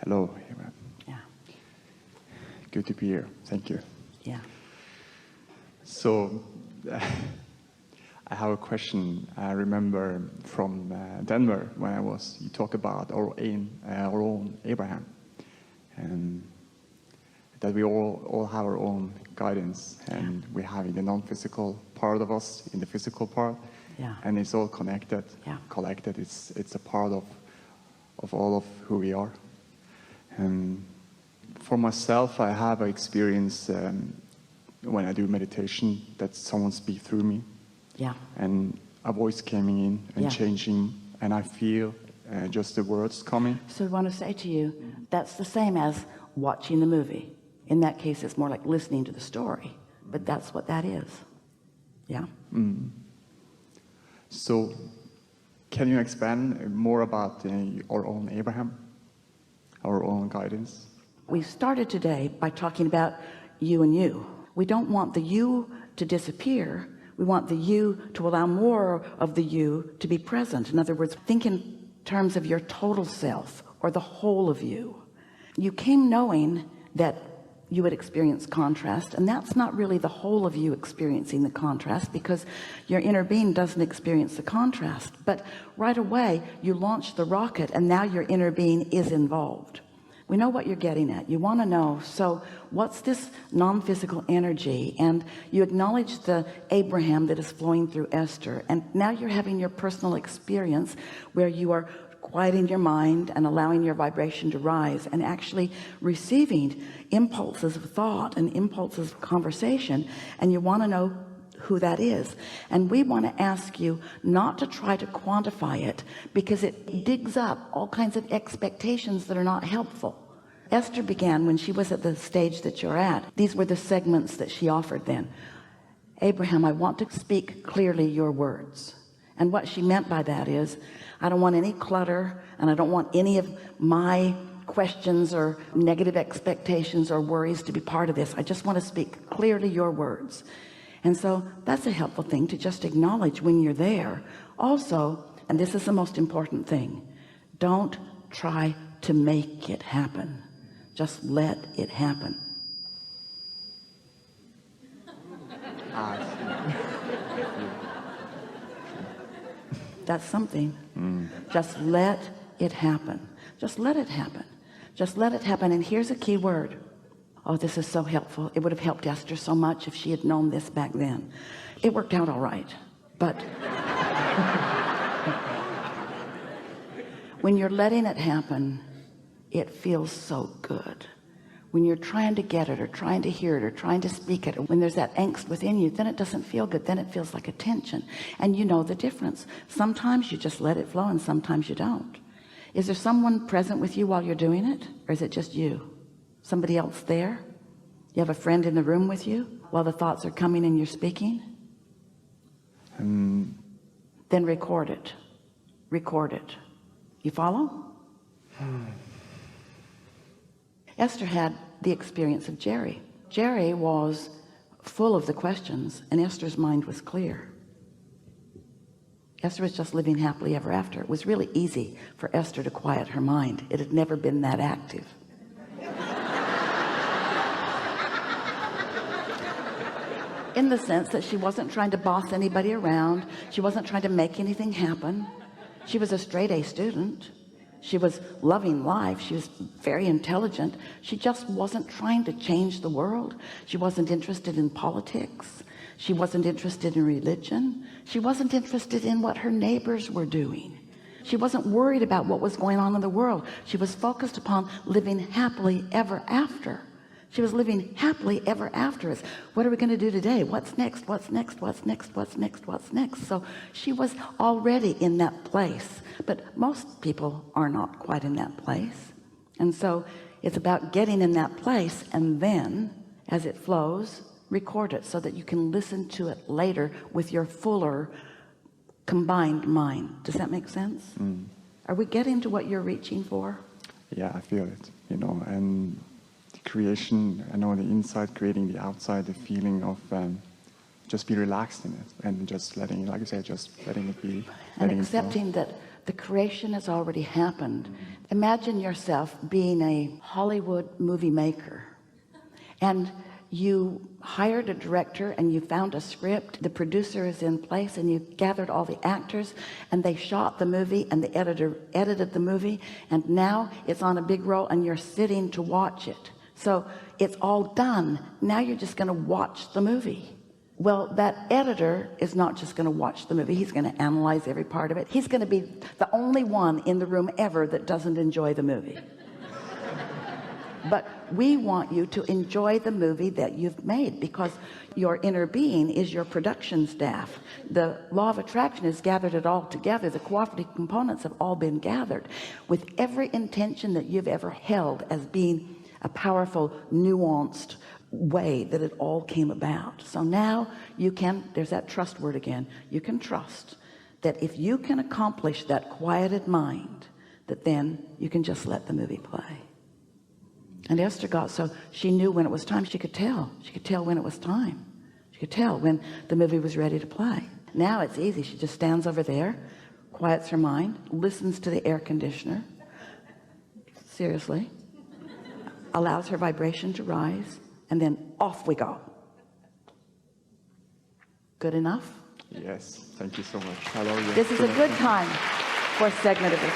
Hello. Yeah. Good to be here. Thank you. Yeah. So, I have a question. I remember from Denver when you talk about our own Abraham, and that we all have our own guidance, and we have the non-physical part of us in the physical part, and it's all connected, collected. It's a part of all of who we are. And for myself, I have an experience when I do meditation that someone speaks through me. Yeah. And a voice coming in and changing, and I feel just the words coming. So I want to say to you, that's the same as watching the movie. In that case, it's more like listening to the story, but that's what that is. Yeah. So can you expand more about our own Abraham, our own guidance? We started today by talking about you and you. We don't want the you to disappear. We want the you to allow more of the you to be present. In other words, think in terms of your total self or the whole of you. You came knowing that you would experience contrast, and that's not really the whole of you experiencing the contrast, because your inner being doesn't experience the contrast. But right away you launch the rocket, and now your inner being is involved. We know what you're getting at. You want to know, so what's this non-physical energy? And you acknowledge the Abraham that is flowing through Esther, and now you're having your personal experience where you are quieting your mind and allowing your vibration to rise and actually receiving impulses of thought and impulses of conversation, and you want to know who that is. And we want to ask you not to try to quantify it, because it digs up all kinds of expectations that are not helpful. Esther began when she was at the stage that you're at. These were the segments that she offered then. Abraham, I want to speak clearly your words. And what she meant by that is, I don't want any clutter, and I don't want any of my questions or negative expectations or worries to be part of this. I just want to speak clearly your words. And so that's a helpful thing to just acknowledge when you're there. Also, and this is the most important thing, don't try to make it happen. Just let it happen. That's something. Just let it happen. Just let it happen. Just let it happen. And here's a key word. Oh, this is so helpful. It would have helped Esther so much if she had known this back then. It worked out all right, but when you're letting it happen, it feels so good. When you're trying to get it or trying to hear it or trying to speak it, or when there's that angst within you, then it doesn't feel good. Then it feels like a tension, and you know the difference. Sometimes you just let it flow, and sometimes you don't. Is there someone present with you while you're doing it, or is it just you? Somebody else there? You have a friend in the room with you while the thoughts are coming and you're speaking? Then record it. Record it. You follow? Esther had the experience of Jerry. Jerry was full of the questions, and Esther's mind was clear. Esther was just living happily ever after. It was really easy for Esther to quiet her mind. It had never been that active. In the sense that she wasn't trying to boss anybody around. She wasn't trying to make anything happen. She was a straight A student. She was loving life. She was very intelligent. She just wasn't trying to change the world. She wasn't interested in politics. She wasn't interested in religion. She wasn't interested in what her neighbors were doing. She wasn't worried about what was going on in the world. She was focused upon living happily ever after. She was living happily ever after. What are we going to do today? What's next? What's next? What's next? What's next? What's next? So she was already in that place, but most people are not quite in that place. And so it's about getting in that place, and then as it flows, record it so that you can listen to it later with your fuller combined mind. Does that make sense? Are we getting to what you're reaching for? Yeah, I feel it, and creation, I know the inside creating the outside, the feeling of just be relaxed in it and just letting, like I said, just letting it be, and accepting that the creation has already happened. Imagine yourself being a Hollywood movie maker, and you hired a director and you found a script, the producer is in place, and you gathered all the actors and they shot the movie, and the editor edited the movie, and now it's on a big roll and you're sitting to watch it. So it's all done. Now you're just going to watch the movie. Well, that editor is not just going to watch the movie. He's going to analyze every part of it. He's going to be the only one in the room ever that doesn't enjoy the movie. But we want you to enjoy the movie that you've made, because your inner being is your production staff. The law of attraction has gathered it all together. The cooperative components have all been gathered with every intention that you've ever held as being a powerful, nuanced way that it all came about. So now you can, there's that trust word again, you can trust that if you can accomplish that quieted mind, that then you can just let the movie play. And Esther got so she knew when it was time. She could tell when it was time. She could tell when the movie was ready to play. Now it's easy. She just stands over there, quiets her mind, listens to the air conditioner, seriously, allows her vibration to rise, and then off we go. Good enough? Yes, thank you so much. I love you. This is so a much. good time for a segment of this.